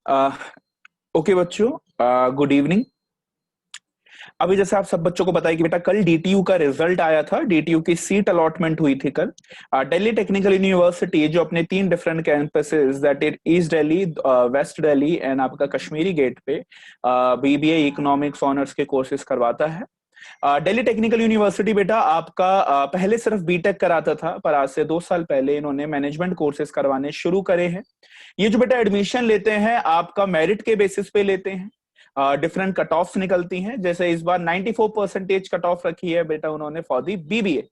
Okay बच्चों, good evening. अभी जैसे आप सब बच्चों को बताया कि बेटा कल डीटीयू का रिजल्ट आया था। डीटीयू की सीट अलॉटमेंट हुई थी कल। दिल्ली टेक्निकल यूनिवर्सिटी जो अपने 3 different campuses that is east Delhi, west Delhi and आपका कश्मीरी गेट पे बीबीए इकोनॉमिक्स ऑनर्स के कोर्सेज करवाता है। दिल्ली टेक्निकल यूनिवर्सिटी बेटा आपका पहले सिर्फ बीटेक कराता था, पर आज से 2 साल पहले इन्होंने मैनेजमेंट कोर्सेज करवाने शुरू करे हैं। ये जो बेटा एडमिशन लेते हैं आपका मेरिट के बेसिस पे लेते हैं। डिफरेंट कट ऑफ्स निकलती हैं, जैसे इस बार 94% कट ऑफ रखी है बेटा उन्होंने फॉर दी बीबीए।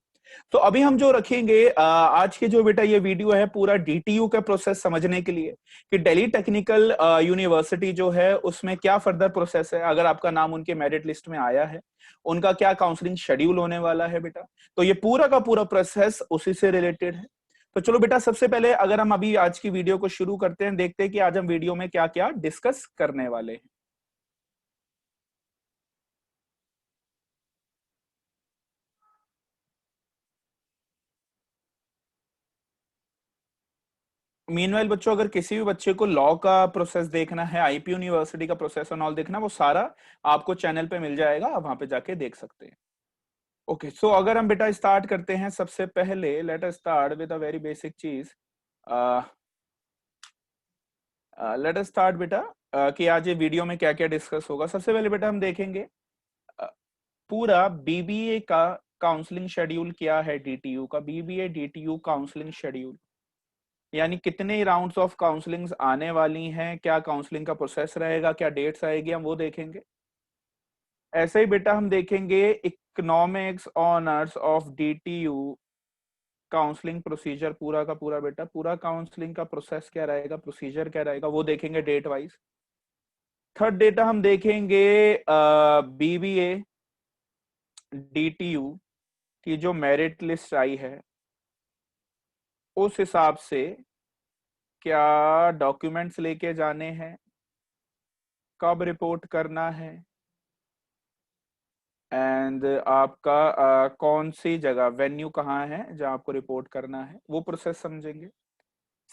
तो अभी हम जो रखेंगे आज के जो बेटा ये वीडियो है पूरा डीटीयू का प्रोसेस समझने के लिए कि दिल्ली टेक्निकल यूनिवर्सिटी जो है उसमें क्या फर्दर प्रोसेस है, अगर आपका नाम उनके मेरिट लिस्ट में आया है उनका क्या काउंसलिंग शेड्यूल होने वाला है बेटा। तो ये पूरा का पूरा प्रोसेस उसी से रिलेटेड है। तो चलो बेटा सबसे पहले अगर हम अभी आज की वीडियो को शुरू करते हैं, देखते हैं कि आज हम वीडियो में क्या क्या डिस्कस करने वाले हैं। मीनवाइल बच्चों, अगर किसी भी बच्चे को लॉ का प्रोसेस देखना है, आईपी यूनिवर्सिटी का प्रोसेस और ऑल देखना, वो सारा आपको चैनल पे मिल जाएगा, आप वहां पे जाके देख सकते हैं। ओके, सो अगर हम बेटा स्टार्ट करते हैं, सबसे पहले let us start with a very basic चीज। लेट अस स्टार्ट बेटा कि आज ये वीडियो में क्या क्या डिस्कस होगा। सबसे पहले बेटा हम देखेंगे अ, पूरा बीबीए का काउंसलिंग शेड्यूल क्या है। डीटीयू का बीबीए डीटीयू काउंसलिंग शेड्यूल यानी कितने राउंड्स ऑफ काउंसलिंग्स आने वाली हैं, क्या काउंसलिंग का प्रोसेस रहेगा, क्या डेट्स आएगी, हम वो देखेंगे। ऐसे ही बेटा हम देखेंगे economics honours of DTU counselling procedure, पूरा का पूरा बेटा पूरा काउंसलिंग का प्रोसेस क्या रहेगा, प्रोसीजर क्या रहेगा, वो देखेंगे डेट वाइज। थर्ड डेटा हम देखेंगे बीबीए डीटीयू की जो मेरिट लिस्ट आई है उस हिसाब से क्या डॉक्यूमेंट्स लेके जाने हैं, कब रिपोर्ट करना है, एंड आपका कौन सी जगह वेन्यू कहाँ है जहां आपको रिपोर्ट करना है, वो प्रोसेस समझेंगे।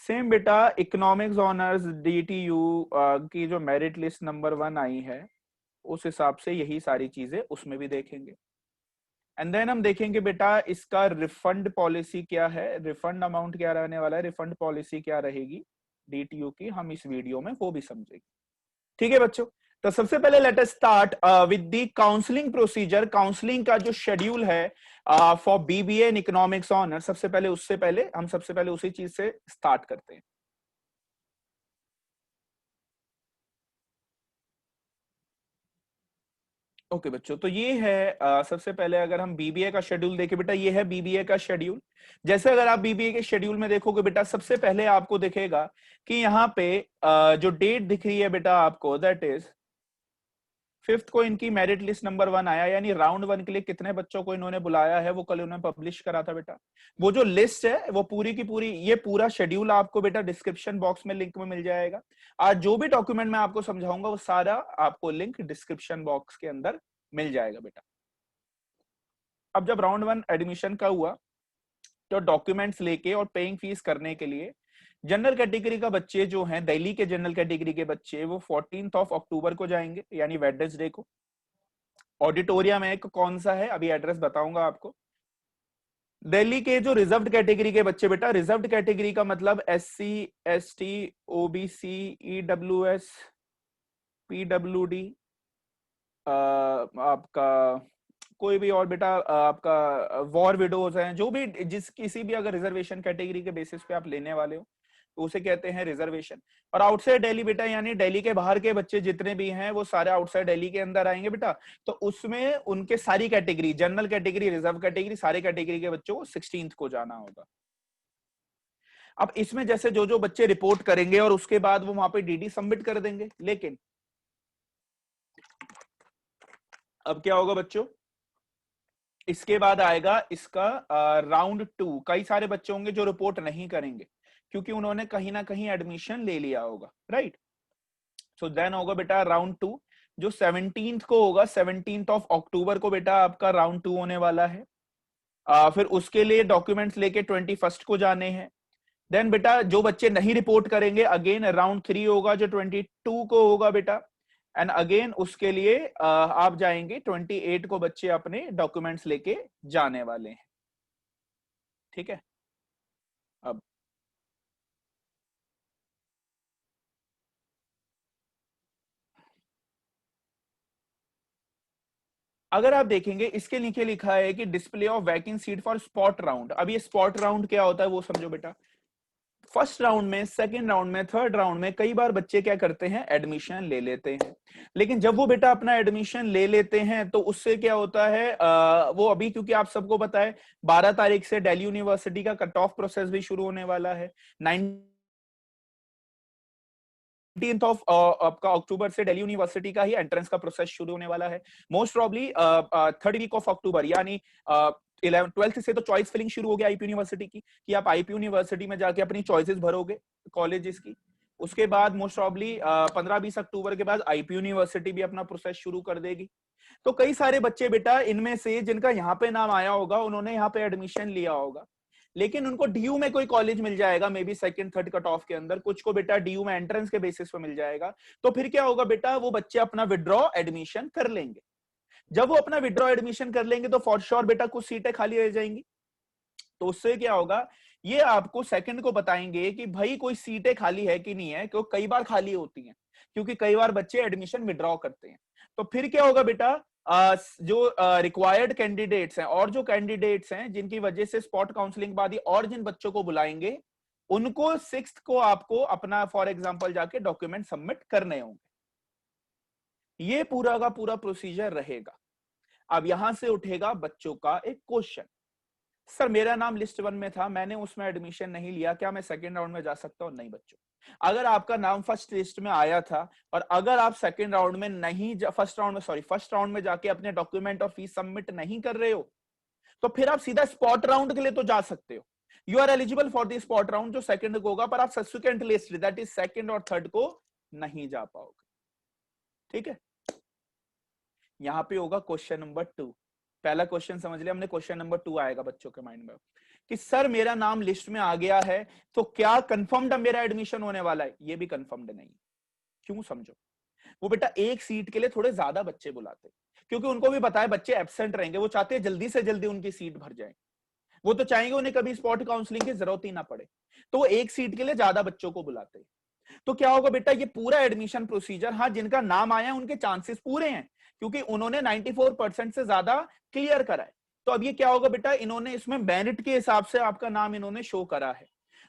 सेम बेटा इकोनॉमिक्स ऑनर्स डीटीयू की जो मेरिट लिस्ट नंबर 1 आई है उस हिसाब से यही सारी चीजें उसमें भी देखेंगे। एंड देन हम देखेंगे बेटा इसका रिफंड पॉलिसी क्या है, रिफंड अमाउंट क्या रहने वाला है, रिफंड पॉलिसी क्या रहेगी डीटीयू की, हम इस वीडियो में वो भी समझेंगे। ठीक है बच्चों, तो सबसे पहले let us start with the counselling procedure. Counselling का जो शेड्यूल है for BBA in economics honour, सबसे पहले उससे पहले हम सबसे पहले उसी चीज से स्टार्ट करते हैं। ओके बच्चों, तो ये है सबसे पहले अगर हम बीबीए का शेड्यूल देखें बेटा, ये है बीबीए का शेड्यूल। जैसे अगर आप बीबीए के शेड्यूल में देखोगे बेटा, सबसे पहले आपको दिखेगा कि यहाँ पे जो डेट दिख रही है बेटा आपको, दैट इज 5th को इनकी मेरिट लिस्ट नंबर 1 आया, यानी राउंड 1 के लिए कितने बच्चों को इन्होंने बुलाया है वो कल उन्होंने पब्लिश करा था बेटा। वो जो लिस्ट है वो पूरी की पूरी, ये पूरा शेड्यूल आपको बेटा डिस्क्रिप्शन बॉक्स में लिंक में मिल जाएगा। आज जो भी डॉक्यूमेंट मैं आपको समझाऊंगा वो सारा आपको लिंक डिस्क्रिप्शन बॉक्स के अंदर मिल जाएगा बेटा। अब जब राउंड 1 एडमिशन का हुआ तो डॉक्यूमेंट्स लेके और पेइंग फीस करने के लिए जनरल कैटेगरी का बच्चे जो हैं, दिल्ली के जनरल कैटेगरी के बच्चे, वो 14th ऑफ अक्टूबर को जाएंगे यानी वेडनेसडे को। ऑडिटोरियम है कौन सा है अभी एड्रेस बताऊंगा आपको। दिल्ली के जो रिजर्व्ड कैटेगरी के बच्चे बेटा, रिजर्व्ड कैटेगरी का मतलब SC ST OBC EWS PWD, आपका कोई भी और बेटा आपका वॉर विडोज हैं, जो भी जिस किसी भी अगर रिजर्वेशन कैटेगरी के बेसिस पे आप लेने वाले हो तो उसे कहते हैं रिजर्वेशन। और आउटसाइड दिल्ली बेटा, यानी दिल्ली के बाहर के बच्चे जितने भी हैं वो सारे आउटसाइड दिल्ली के अंदर आएंगे बेटा। तो उसमें उनके सारी category, general category reserve category, सारे कैटेगरी के बच्चों को 16th को जाना होगा। अब इसमें जैसे जो जो बच्चे रिपोर्ट करेंगे और उसके बाद वो वहां पे डीडी सबमिट कर देंगे, लेकिन अब क्या होगा बच्चों, इसके बाद आएगा इसका राउंड 2। कई सारे बच्चे होंगे जो रिपोर्ट नहीं करेंगे क्योंकि उन्होंने कहीं ना कहीं एडमिशन ले लिया होगा, राइट। सो देन होगा बेटा राउंड 2 जो 17th को होगा, 17th ऑफ अक्टूबर को बेटा आपका राउंड 2 होने वाला है। फिर उसके लिए डॉक्यूमेंट्स लेके 21st को जाने हैं। देन बेटा जो बच्चे नहीं रिपोर्ट करेंगे, अगेन राउंड 3 होगा जो 22 को होगा बेटा, एंड अगेन उसके लिए आप जाएंगे 28 को, बच्चे अपने डॉक्यूमेंट्स लेके जाने वाले हैं। ठीक है। अब अगर आप देखेंगे इसके नीचे लिखा है कि display of waking seat for spot round. अब ये स्पॉट राउंड क्या होता है वो समझो बेटा। फर्स्ट राउंड में, सेकंड राउंड में, थर्ड राउंड में कई बार बच्चे क्या करते हैं, एडमिशन ले लेते हैं। लेकिन जब वो बेटा अपना एडमिशन ले लेते हैं तो उससे क्या होता है, वो अभी क्योंकि आप सबको पता है 12 तारीख से दिल्ली यूनिवर्सिटी का कट ऑफ प्रोसेस भी शुरू होने वाला है। 19th ऑफ आपका अक्टूबर से दिल्ली यूनिवर्सिटी का ही एंट्रेंस का प्रोसेस शुरू होने वाला है। Most probably third week of October, यानी 12th से तो चॉइस फिलिंग शुरू हो गया आईपी यूनिवर्सिटी की, कि आप आईपी यूनिवर्सिटी में जाके अपनी चॉइसेस भरोगे कॉलेजेस की। उसके बाद मोस्ट प्रॉब्ली 15-20 अक्टूबर के बाद आईपी यूनिवर्सिटी भी अपना प्रोसेस शुरू कर देगी। तो कई सारे बच्चे बेटा इनमें से जिनका यहाँ पे नाम आया होगा, उन्होंने यहाँ पे एडमिशन लिया होगा, लेकिन उनको डीयू में कोई कॉलेज मिल जाएगा, may be second third cut off के अंदर, कुछ को बेटा डीयू में एंट्रेंस के बेसिस पे मिल जाएगा। तो फिर क्या होगा बेटा, वो बच्चे अपना विड्रॉ एडमिशन कर लेंगे। जब वो अपना विड्रॉ एडमिशन कर लेंगे तो फॉर श्योर बेटा कुछ सीटें खाली रह जाएंगी। तो उससे क्या होगा, ये आपको सेकंड को बताएंगे कि भाई कोई सीटें खाली है कि नहीं है, क्योंकि कई बार खाली होती हैं, क्योंकि कई बार बच्चे एडमिशन विड्रॉ करते हैं। तो फिर क्या होगा बेटा, जो रिक्वायर्ड कैंडिडेट्स हैं और जो कैंडिडेट्स हैं जिनकी वजह से स्पॉट काउंसलिंग बाद ही और जिन बच्चों को बुलाएंगे, उनको 6th को आपको अपना फॉर एग्जांपल जाके डॉक्यूमेंट सबमिट करने होंगे। ये पूरा का पूरा प्रोसीजर रहेगा। अब यहां से उठेगा बच्चों का एक क्वेश्चन, सर मेरा नाम लिस्ट 1 में था, मैंने उसमें एडमिशन नहीं लिया, क्या मैं सेकंड राउंड में जा सकता हूं? नहीं बच्चों, अगर आपका नाम फर्स्ट लिस्ट में आया था और अगर आप सेकंड राउंड में नहीं फर्स्ट राउंड में जाके अपने डॉक्यूमेंट और फीस सबमिट नहीं कर रहे हो, तो फिर आप सीधा स्पॉट राउंड के लिए तो जा सकते हो। You are eligible for the spot round जो सेकंड को होगा, पर आप subsequent list that is second और थर्ड को नहीं जा पाओगे। ठीक है। यहां पे होगा क्वेश्चन नंबर 2। पहला क्वेश्चन समझ लिया हमने, क्वेश्चन नंबर 2 आएगा बच्चों के माइंड में कि सर मेरा नाम लिस्ट में आ गया है, तो क्या कंफर्म्ड मेरा एडमिशन होने वाला है? ये भी कंफर्म्ड नहीं। क्यों? समझो, वो बेटा एक सीट के लिए थोड़े ज्यादा बच्चे बुलाते, क्योंकि उनको भी पता है बच्चे एब्सेंट रहेंगे, वो चाहते हैं जल्दी से जल्दी उनकी सीट भर जाए, वो तो चाहेंगे उन्हें कभी स्पॉट काउंसलिंग की जरूरत ही ना पड़े, तो वो एक सीट के लिए ज्यादा बच्चों को बुलाते हैं। तो क्या होगा बेटा, ये पूरा एडमिशन प्रोसीजर, हाँ जिनका नाम आया उनके चांसेस पूरे हैं, क्योंकि उन्होंने 94% से ज्यादा क्लियर करा है। तो अब ये क्या होगा बेटा, इन्होंने इसमें मेरिट के हिसाब से आपका नाम इन्होंने शो करा है,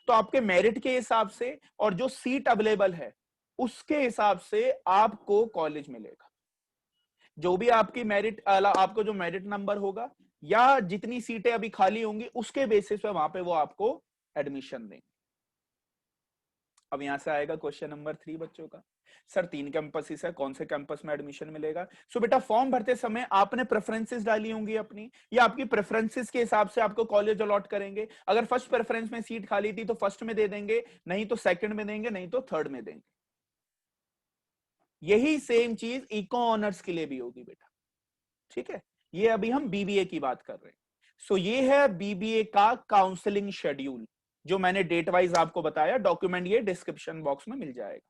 तो आपके मेरिट के हिसाब से और जो सीट अवेलेबल है उसके हिसाब से आपको कॉलेज मिलेगा। जो भी आपकी मेरिट, आपको जो मेरिट नंबर होगा या जितनी सीटें अभी खाली होंगी उसके बेसिस पे वहां पे वो आपको एडमिशन देंगे। अब यहां से आएगा क्वेश्चन नंबर 3 बच्चों का, सर 3 कैंपसेस है, कौन से कैंपस में एडमिशन मिलेगा? सो बेटा फॉर्म भरते समय आपने प्रेफरेंसेस डाली होंगी अपनी, या आपकी प्रेफरेंसेस के हिसाब से आपको कॉलेज अलॉट करेंगे। अगर फर्स्ट प्रेफरेंस में सीट खाली थी तो फर्स्ट में दे देंगे, नहीं तो सेकंड में देंगे, नहीं तो थर्ड में देंगे। यही सेम चीज इको ऑनर्स के लिए भी होगी बेटा। ठीक है, ये अभी हम बीबीए की बात कर रहे हैं। सो ये है बीबीए का काउंसलिंग शेड्यूल, जो मैंने डेट वाइज आपको बताया, डॉक्यूमेंट ये डिस्क्रिप्शन बॉक्स में मिल जाएगा।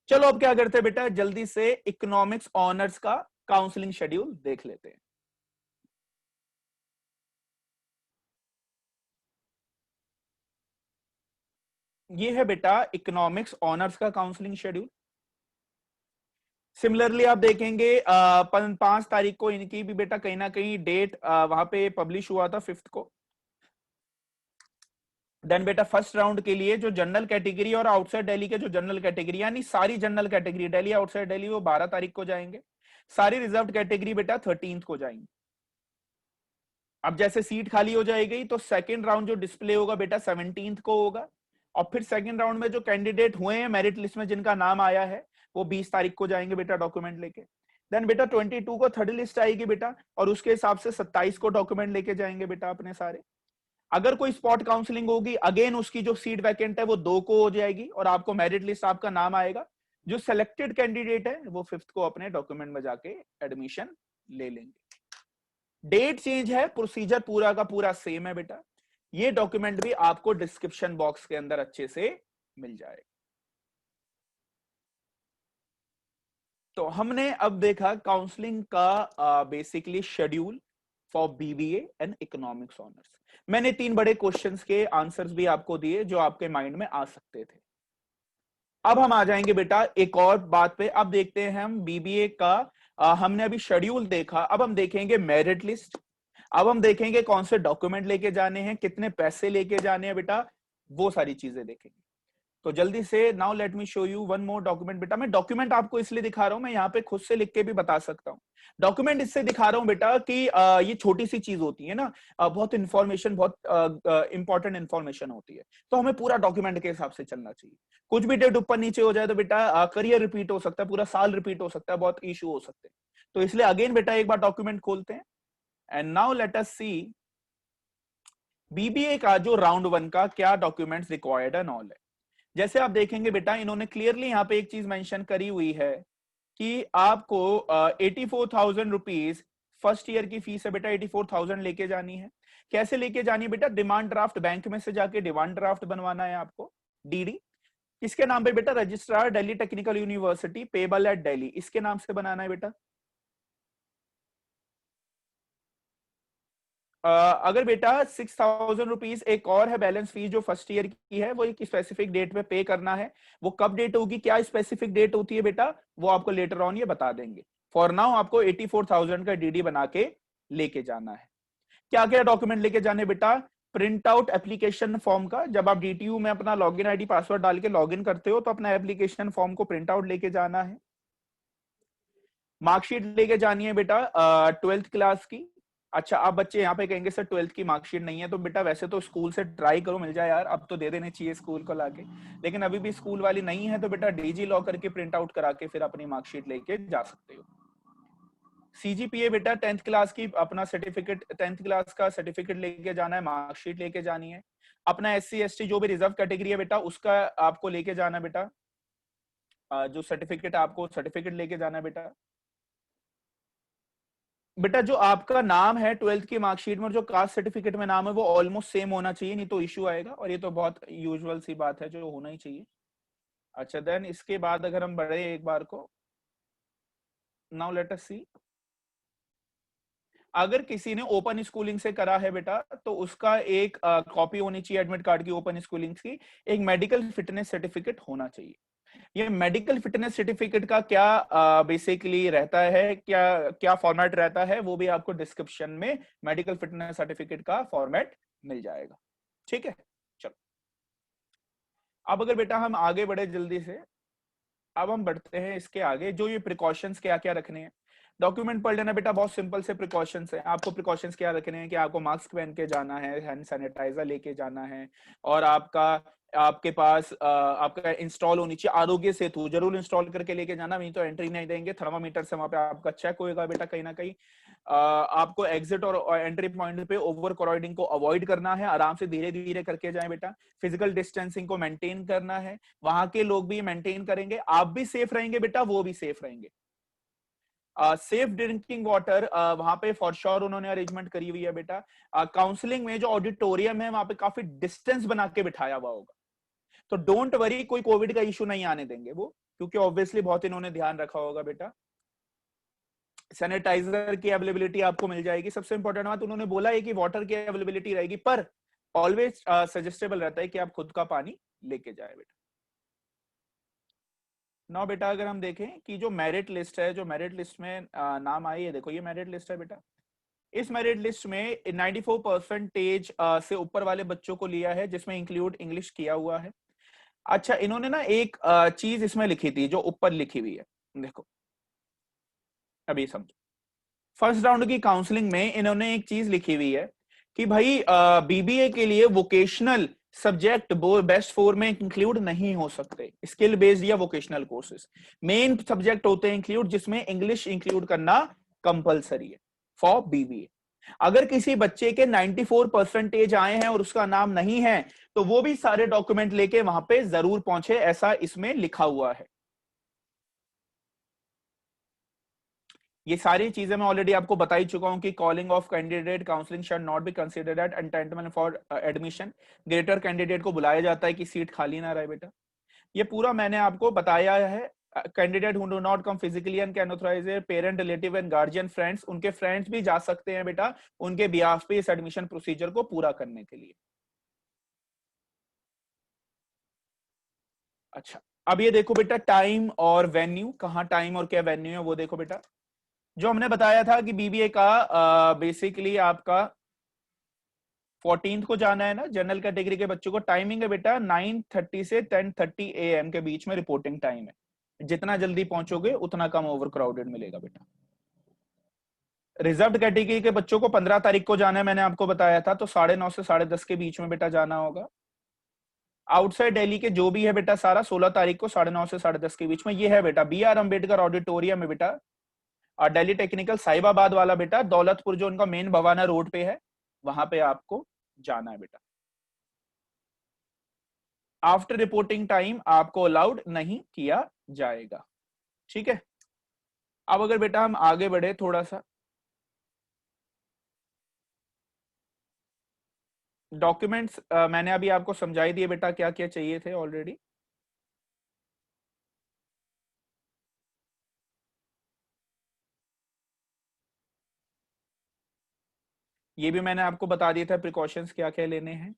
चलो अब क्या करते हैं बेटा, जल्दी से इकोनॉमिक्स ऑनर्स का काउंसलिंग शेड्यूल देख लेते हैं। ये है बेटा इकोनॉमिक्स ऑनर्स का काउंसलिंग शेड्यूल। सिमिलरली आप देखेंगे 5 तारीख को इनकी भी बेटा कहीं ना कहीं डेट वहां पे पब्लिश हुआ था 5th को। देन बेटा फर्स्ट राउंड के लिए जो जनरल कैटेगरी और आउटसाइड दिल्ली के जो जनरल कैटेगरी, यानी सारी general category Delhi outside Delhi, वो 12 तारीख को जाएंगे। सारी रिजर्व कैटेगरी बेटा 13th को जाएंगे। अब जैसे सीट खाली हो जाएगी तो सेकंड राउंड जो डिस्प्ले होगा बेटा 17th को होगा, और फिर सेकंड राउंड में जो कैंडिडेट हुए हैं मेरिट लिस्ट में जिनका नाम आया है वो 20 तारीख को जाएंगे बेटा डॉक्यूमेंट लेके। देन बेटा 22 को थर्ड लिस्ट आएगी बेटा, और उसके हिसाब से 27 को डॉक्यूमेंट लेके जाएंगे बेटा अपने सारे। अगर कोई स्पॉट काउंसलिंग होगी, अगेन उसकी जो सीट वैकेंट है वो 2 को हो जाएगी और आपको मेरिट लिस्ट आपका नाम आएगा। जो सिलेक्टेड कैंडिडेट है वो 5th को अपने डॉक्यूमेंट में जाके एडमिशन ले लेंगे। डेट चेंज है, प्रोसीजर पूरा का पूरा सेम है बेटा। ये डॉक्यूमेंट भी आपको डिस्क्रिप्शन बॉक्स के अंदर अच्छे से मिल जाएगा। तो हमने अब देखा काउंसलिंग का basically schedule for BBA and economics honours. मैंने 3 बड़े क्वेश्चंस के आंसर्स भी आपको दिए जो आपके माइंड में आ सकते थे। अब हम आ जाएंगे बेटा एक और बात पे। अब देखते हैं हम बीबीए का हमने अभी शेड्यूल देखा, अब हम देखेंगे मेरिट लिस्ट। अब हम देखेंगे कौन से डॉक्यूमेंट लेके जाने हैं, कितने पैसे लेके जाने हैं बेटा, वो सारी चीजें देखेंगे। तो जल्दी से now let me show you one more document. बेटा मैं डॉक्यूमेंट आपको इसलिए दिखा रहा हूं, मैं यहाँ पे खुद से लिख के भी बता सकता हूँ। डॉक्यूमेंट इससे दिखा रहा हूं बेटा कि ये छोटी सी चीज होती है ना, बहुत इंफॉर्मेशन, बहुत इंपॉर्टेंट इंफॉर्मेशन होती है, तो हमें पूरा डॉक्यूमेंट के हिसाब से चलना चाहिए। कुछ भी डेट ऊपर नीचे हो जाए तो बेटा करियर रिपीट हो सकता है, पूरा साल रिपीट हो सकता है, बहुत इशू हो सकते हैं। तो इसलिए अगेन बेटा एक बार डॉक्यूमेंट खोलते हैं and now let us see BBA का जो राउंड 1 का क्या डॉक्यूमेंट्स रिक्वायर्ड एंड ऑल है। जैसे आप देखेंगे बेटा इन्होंने क्लियरली यहाँ पे एक चीज मेंशन करी हुई है कि आपको 84,000 रुपीज फर्स्ट ईयर की फीस है बेटा, 84,000 लेके जानी है। कैसे लेके जानी है बेटा, डिमांड ड्राफ्ट बैंक में से जाके डिमांड ड्राफ्ट बनवाना है आपको, डीडी। किसके नाम पे बेटा, registrar Delhi technical university, payable eight Delhi, इसके नाम से बनाना है बेटा। अगर बेटा 6,000 रुपीज एक और है बैलेंस फीस जो फर्स्ट ईयर की है, वो एक स्पेसिफिक डेट पे पे करना है। वो कब डेट होगी, क्या स्पेसिफिक डेट होती है बेटा, वो आपको लेटर ऑन ये बता देंगे। फॉर नाउ आपको 84,000 का डीडी बना के लेके जाना है। क्या क्या डॉक्यूमेंट लेके जाने बेटा, प्रिंट आउट एप्लीकेशन फॉर्म का, जब आप डीटीयू में अपना लॉगिन आईडी पासवर्ड डाल के लॉगिन करते हो तो अपना एप्लीकेशन फॉर्म को प्रिंट आउट लेके जाना है। मार्कशीट लेके जानी है बेटा 12th क्लास की। अच्छा आप बच्चे यहाँ पे कहेंगे सर 12th की मार्कशीट नहीं है, तो बेटा वैसे तो स्कूल से ट्राई करो मिल जाए यार, अब तो दे देने चाहिए स्कूल को लाके, लेकिन अभी भी स्कूल वाली नहीं है तो बेटा डीजी लॉकर के प्रिंट आउट करा के फिर अपनी मार्कशीट लेके जा सकते हो। सीजीपीए बेटा 10th क्लास की अपना सर्टिफिकेट, 10th क्लास का सर्टिफिकेट लेके जाना है, मार्कशीट लेके जानी है। अपना एससी एसटी जो भी रिजर्व कैटेगरी है बेटा उसका आपको लेके जाना है बेटा, जो सर्टिफिकेट आपको सर्टिफिकेट लेके जाना है बेटा। बेटा जो आपका नाम है 12th की मार्कशीट में और जो कास्ट सर्टिफिकेट में नाम है वो ऑलमोस्ट सेम होना चाहिए, नहीं तो इश्यू आएगा, और ये तो बहुत यूजुअल सी बात है जो होना ही चाहिए। अच्छा देन इसके बाद अगर हम बढ़े एक बार को, नाउ लेट अस सी, अगर किसी ने ओपन स्कूलिंग से करा है बेटा तो उसका एक कॉपी होनी चाहिए एडमिट कार्ड की ओपन स्कूलिंग की, एक मेडिकल फिटनेस सर्टिफिकेट होना चाहिए। ये मेडिकल फिटनेस सर्टिफिकेट का क्या बेसिकली रहता है, क्या क्या फॉर्मेट रहता है, वो भी आपको डिस्क्रिप्शन में मेडिकल फिटनेस सर्टिफिकेट का फॉर्मेट मिल जाएगा। ठीक है, चलो अब अगर बेटा हम आगे बढ़े जल्दी से, अब हम बढ़ते हैं इसके आगे, जो ये प्रिकॉशंस क्या क्या रखने हैं। डॉक्यूमेंट पढ़ लेना बेटा, बहुत सिंपल से प्रिकॉशंस है। आपको प्रिकॉशंस क्या रखने हैं कि आपको मास्क पहन के जाना है, हैंड सैनिटाइजर लेके जाना है, और आपके पास आपका इंस्टॉल होनी चाहिए आरोग्य सेतु, जरूर इंस्टॉल करके लेके जाना, नहीं तो एंट्री नहीं देंगे। थर्मामीटर से वहां पे आपका चेक होएगा बेटा कहीं ना कहीं। आपको एग्जिट और एंट्री पॉइंट पे ओवर क्राउडिंग को अवॉइड करना है, आराम से धीरे धीरे करके जाए बेटा। फिजिकल डिस्टेंसिंग को मेंटेन करना है, वहां के लोग भी मेंटेन करेंगे, आप भी सेफ रहेंगे बेटा, वो भी सेफ रहेंगे। सेफ ड्रिंकिंग वाटर वहां पे फॉर श्योर उन्होंने अरेंजमेंट करी हुई है बेटा। काउंसलिंग में जो ऑडिटोरियम है वहां पे काफी डिस्टेंस बना के बिठाया हुआ होगा, तो डोंट वरी, कोई कोविड का इशू नहीं आने देंगे वो, क्योंकि ऑब्वियसली बहुत इन्होंने ध्यान रखा होगा बेटा। सैनिटाइजर की अवेलेबिलिटी आपको मिल जाएगी। सबसे इंपॉर्टेंट बात उन्होंने बोला है कि वाटर की अवेलेबिलिटी रहेगी, पर ऑलवेज सजेस्टेबल रहता है कि आप खुद का पानी लेके जाए बेटा। नाउ बेटा अगर हम देखें कि जो मेरिट लिस्ट है, जो मेरिट लिस्ट में नाम आई है, देखो ये मेरिट लिस्ट है बेटा। इस मेरिट लिस्ट में 94% से ऊपर वाले बच्चों को लिया है, जिसमें इंक्लूड इंग्लिश किया हुआ है। अच्छा इन्होंने ना एक चीज इसमें लिखी थी जो ऊपर लिखी हुई है, देखो अभी समझो। फर्स्ट राउंड की काउंसलिंग में इन्होंने एक चीज लिखी हुई है कि भाई बीबीए के लिए वोकेशनल सब्जेक्ट बेस्ट 4 में इंक्लूड नहीं हो सकते, स्किल बेस्ड या वोकेशनल कोर्सेज मेन सब्जेक्ट होते हैं इंक्लूड, जिसमें इंग्लिश इंक्लूड करना कंपलसरी है फॉर बीबीए। अगर किसी बच्चे के 94% आए हैं और उसका नाम नहीं है तो वो भी सारे डॉक्यूमेंट लेके वहां पे जरूर पहुंचे, ऐसा इसमें लिखा हुआ है। ये सारी चीजें मैं ऑलरेडी आपको बता ही चुका हूं कि calling of candidate counselling should not be considered at entitlement for admission. Greater candidate को बुलाया जाता है कि सीट खाली ना रहे बेटा, ये पूरा मैंने आपको बताया है। Candidate who do not come physically and can authorise parent relative and guardian friends, उनके फ्रेंड्स भी जा सकते हैं बेटा उनके बिहाफ पे इस एडमिशन प्रोसीजर को पूरा करने के लिए। अच्छा, अब ये देखो बेटा टाइम और वेन्यू, कहाँ टाइम और क्या वेन्यू है वो देखो बेटा। जो हमने बताया था कि बीबीए का बेसिकली आपका 14 को जाना है ना, जनरल कैटेगरी के बच्चों को टाइमिंग है बेटा 9:30 से 10:30 AM के बीच में रिपोर्टिंग टाइम है। जितना जल्दी पहुंचोगे उतना कम ओवर क्राउडेड मिलेगा बेटा। रिजर्व्ड कैटेगरी के बच्चों को 15 तारीख को जाना है, मैंने आपको बताया था, तो 9:30 से 10:30 के बीच में बेटा जाना होगा। आउटसाइड दिल्ली के जो भी है बेटा सारा 16 तारीख को 9:30 से 10:30 के बीच में। ये है बेटा BR अम्बेडकर ऑडिटोरियम है बेटा, और दिल्ली टेक्निकल साहिबाबाद वाला बेटा दौलतपुर जो उनका मेन भवाना रोड पे है, वहां पे आपको जाना है बेटा। आफ्टर रिपोर्टिंग टाइम आपको अलाउड नहीं किया जाएगा, ठीक है। अब अगर बेटा हम आगे बढ़े थोड़ा सा, डॉक्यूमेंट्स मैंने अभी आपको समझाई दिए बेटा क्या क्या चाहिए थे ऑलरेडी। ये भी मैंने आपको बता दिया था प्रिकॉशंस क्या क्या लेने हैं।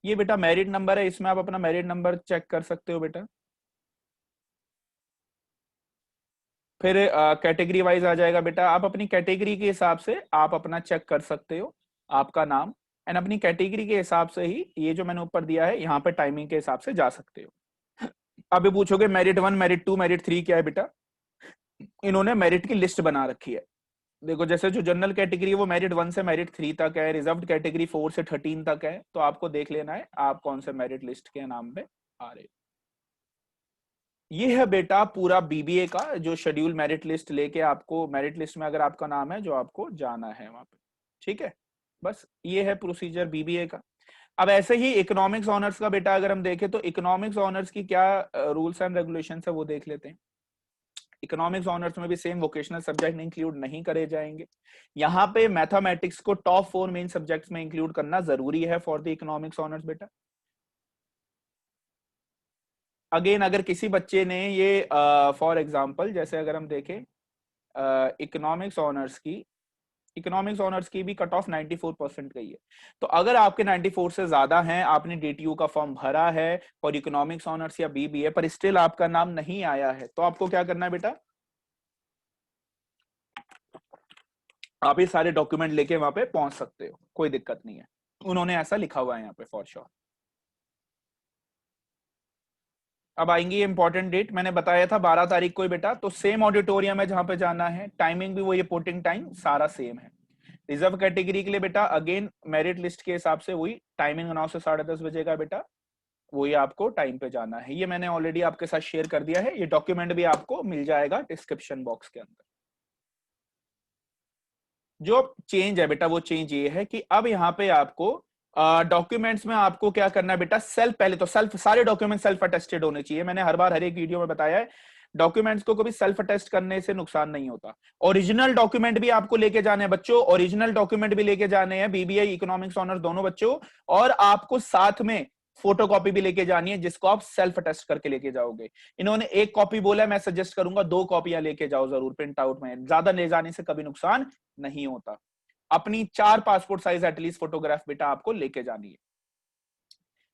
ये बेटा मेरिट नंबर है, इसमें आप अपना मेरिट नंबर चेक कर सकते हो बेटा। फिर कैटेगरी वाइज आ जाएगा बेटा, आप अपनी कैटेगरी के हिसाब से आप अपना चेक कर सकते हो आपका नाम, एंड अपनी कैटेगरी के हिसाब से ही ये जो मैंने ऊपर दिया है यहाँ पे टाइमिंग के हिसाब से जा सकते हो। अभी पूछोगे मेरिट 1 मेरिट 2 मेरिट 3 क्या है बेटा, इन्होंने मेरिट की लिस्ट बना रखी है। देखो जैसे जो जनरल कैटेगरी है वो मेरिट 1 से मेरिट 3 तक है, रिजर्व्ड कैटेगरी 4 से 13 तक है, तो आपको देख लेना है आप कौन से मेरिट लिस्ट के नाम पे आ रहे हो। ये है बेटा पूरा बीबीए का जो शेड्यूल मेरिट लिस्ट लेके आपको, मेरिट लिस्ट में अगर आपका नाम है जो आपको जाना है वहां पे, ठीक है। बस ये है प्रोसीजर बीबीए का। अब ऐसे ही इकोनॉमिक्स ऑनर्स का बेटा अगर हम देखें तो इकोनॉमिक्स ऑनर्स की क्या रूल्स एंड रेगुलेशन है वो देख लेते हैं। इकोनॉमिक्स ऑनर्स में भी सेम वोकेशनल सब्जेक्ट इंक्लूड नहीं करे जाएंगे। यहाँ पे मैथमेटिक्स को टॉप 4 मेन सब्जेक्ट्स में इंक्लूड करना जरूरी है फॉर द इकोनॉमिक्स ऑनर्स बेटा। अगेन अगर किसी बच्चे ने ये फॉर एग्जांपल जैसे अगर हम देखें इकोनॉमिक्स ऑनर्स की, इकोनॉमिक्स ऑनर्स की भी कट ऑफ 94% गई है, तो अगर आपके 94 से ज्यादा हैं, आपने डीटीयू का फॉर्म भरा है और इकोनॉमिक्स ऑनर्स या बीबीए पर स्टिल आपका नाम नहीं आया है, तो आपको क्या करना है बेटा, आप ये सारे डॉक्यूमेंट लेके वहां पे पहुंच सकते हो, कोई दिक्कत नहीं है। उन्होंने ऐसा लिखा हुआ है यहाँ पे फॉर श्योर। अब आएंगी इंपॉर्टेंट डेट, मैंने बताया था 12 तारीख को ही बेटा, तो सेम ऑडिटोरियम है जहां पे जाना है, टाइमिंग भी वही, रिपोर्टिंग टाइम सारा सेम है। रिजर्व कैटेगरी के लिए बेटा अगेन मेरिट लिस्ट के हिसाब से वही टाइमिंग 9 से 10:30 बजे का बेटा, वही आपको टाइम पे जाना है। ये मैंने ऑलरेडी आपके साथ शेयर कर दिया है, ये डॉक्यूमेंट भी आपको मिल जाएगा डिस्क्रिप्शन बॉक्स के अंदर। जो चेंज है बेटा वो चेंज ये है कि अब यहाँ पे आपको डॉक्यूमेंट्स में आपको क्या करना है बेटा, सेल्फ, पहले तो सेल्फ, सारे डॉक्यूमेंट सेल्फ अटेस्टेड होने चाहिए। मैंने हर बार हर एक वीडियो में बताया है डॉक्यूमेंट्स को कभी सेल्फ अटेस्ट करने से नुकसान नहीं होता। ओरिजिनल डॉक्यूमेंट भी आपको लेके जाने हैं बच्चों, ओरिजिनल डॉक्यूमेंट भी लेके जाने हैं बीबीए इकोनॉमिक्स ऑनर्स दोनों बच्चों, और आपको साथ में फोटोकॉपी भी लेके जानी है जिसको आप सेल्फ अटेस्ट करके लेके जाओगे। इन्होंने एक कॉपी बोला है, मैं सजेस्ट करूंगा 2 कॉपियां लेके जाओ जरूर, प्रिंट आउट में, ज्यादा ले जाने से कभी नुकसान नहीं होता। अपनी 4 पासपोर्ट साइज एटलीस्ट फोटोग्राफ बेटा आपको लेके जानी है।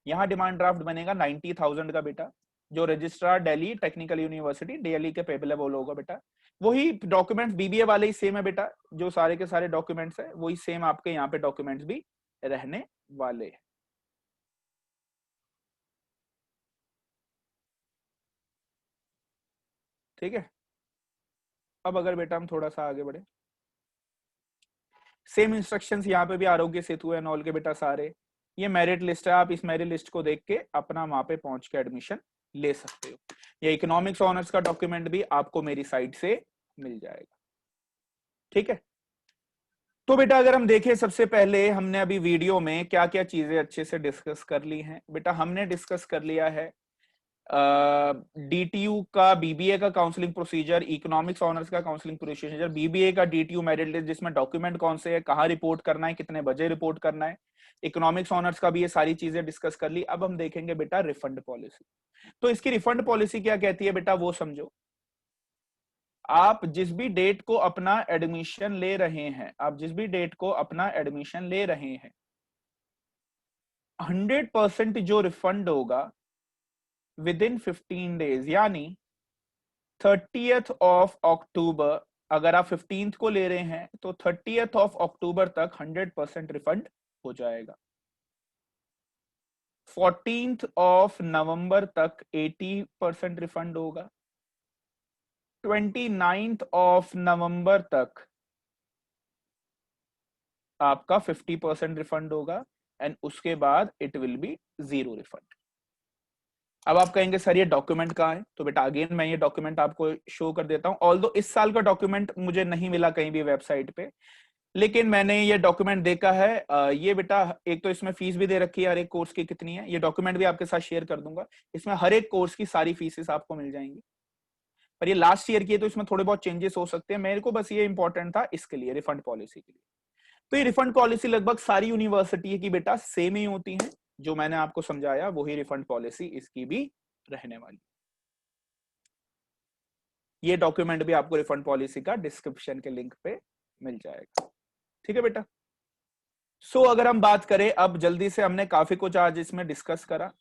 यहाँ डिमांड ड्राफ्ट बनेगा 90,000 का बेटा, जो registrar Delhi technical university Delhi के पेबलेबल होगा बेटा। वही डॉक्यूमेंट्स बीबीए वाले ही सेम है बेटा, जो सारे के सारे डॉक्यूमेंट्स है वही सेम आपके यहाँ पे डॉक्यूमेंट्स भी रहने वाले हैं, ठीक है। अब अगर बेटा हम थोड़ा सा आगे बढ़े, सेम इंस्ट्रक्शंस यहाँ पे भी आरोग्य सेतु एंड ऑल के बेटा सारे, ये मेरिट लिस्ट है, आप इस मेरिट लिस्ट को देख के अपना वहां पे पहुंच के एडमिशन ले सकते हो। ये इकोनॉमिक्स ऑनर्स का डॉक्यूमेंट भी आपको मेरी साइड से मिल जाएगा, ठीक है। तो बेटा अगर हम देखें, सबसे पहले हमने अभी वीडियो में क्या क्या चीजें अच्छे से डिस्कस कर ली हैं बेटा, हमने डिस्कस कर लिया है डीटीयू का, बीबीए का काउंसलिंग प्रोसीजर, इकोनॉमिक्स ऑनर्स का काउंसलिंग प्रोसीजर, बीबीए का डीटीयू मेरिट लिस्ट जिसमें डॉक्यूमेंट कौन से है, कहाँ रिपोर्ट करना है, कितने बजे रिपोर्ट करना है, इकोनॉमिक्स ऑनर्स का भी ये सारी चीजें डिस्कस कर ली। अब हम देखेंगे बेटा रिफंड पॉलिसी। तो इसकी रिफंड पॉलिसी क्या कहती है बेटा वो समझो। आप जिस भी डेट को अपना एडमिशन ले रहे हैं, आप जिस भी डेट को अपना एडमिशन ले रहे हैं, 100% जो रिफंड होगा विद इन 15 डेज, यानी 30th ऑफ अक्टूबर, अगर आप 15th को ले रहे हैं तो 30th ऑफ अक्टूबर तक 100% रिफंड हो जाएगा। 14th ऑफ नवंबर तक 80% रिफंड होगा। 29th ऑफ नवंबर तक आपका 50% रिफंड होगा एंड उसके बाद इट विल बी 0 रिफंड। अब आप कहेंगे सर ये डॉक्यूमेंट कहाँ है, तो बेटा अगेन मैं ये डॉक्यूमेंट आपको शो कर देता हूं। ऑल्दो इस साल का डॉक्यूमेंट मुझे नहीं मिला कहीं भी वेबसाइट पे, लेकिन मैंने ये डॉक्यूमेंट देखा है। ये बेटा एक तो इसमें फीस भी दे रखी है हर एक कोर्स की कितनी है, ये डॉक्यूमेंट भी आपके साथ शेयर कर दूंगा। इसमें हर एक कोर्स की सारी फीसेस आपको मिल जाएंगी, पर ये लास्ट ईयर की है तो इसमें थोड़े बहुत चेंजेस हो सकते हैं। मेरे को बस ये इंपॉर्टेंट था इसके लिए, रिफंड पॉलिसी के लिए। तो ये रिफंड पॉलिसी लगभग सारी यूनिवर्सिटी की बेटा सेम ही होती है, जो मैंने आपको समझाया वही रिफंड पॉलिसी इसकी भी रहने वाली। ये डॉक्यूमेंट भी आपको रिफंड पॉलिसी का डिस्क्रिप्शन के लिंक पे मिल जाएगा। ठीक है बेटा। अगर हम बात करें अब जल्दी से, हमने काफी कुछ आज इसमें डिस्कस करा।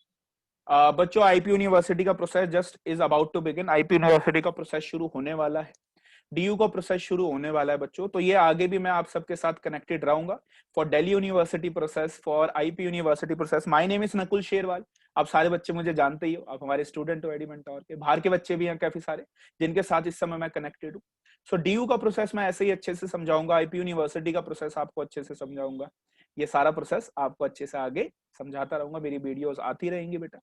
बच्चों आईपी यूनिवर्सिटी का process just is about to begin. IP university का प्रोसेस शुरू होने वाला है, डीयू का प्रोसेस शुरू होने वाला है बच्चों। तो ये आगे भी मैं आप सबके साथ कनेक्टेड रहूंगा for Delhi university process, for IP university process. My name is Nakul Sherwal. आप सारे बच्चे मुझे जानते ही हो, आप हमारे स्टूडेंट हो एडीमेंटोर के। बाहर के बच्चे भी हैं काफी सारे जिनके साथ इस समय मैं कनेक्टेड हूँ। सो डीयू का प्रोसेस मैं ऐसे ही अच्छे से समझाऊंगा, आईपी यूनिवर्सिटी का प्रोसेस आपको अच्छे से समझाऊंगा। ये सारा प्रोसेस आपको अच्छे से आगे समझाता रहूंगा, मेरी वीडियोस आती रहेंगी बेटा।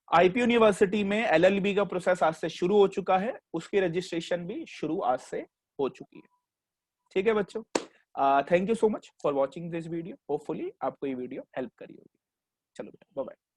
आईपी यूनिवर्सिटी में एलएलबी का प्रोसेस आज से शुरू हो चुका है, उसकी रजिस्ट्रेशन भी शुरू आज से हो चुकी है। ठीक है बच्चों, thank you so much for watching this video. Hopefully आपको ये वीडियो हेल्प करी होगी। चलो बाय बाय।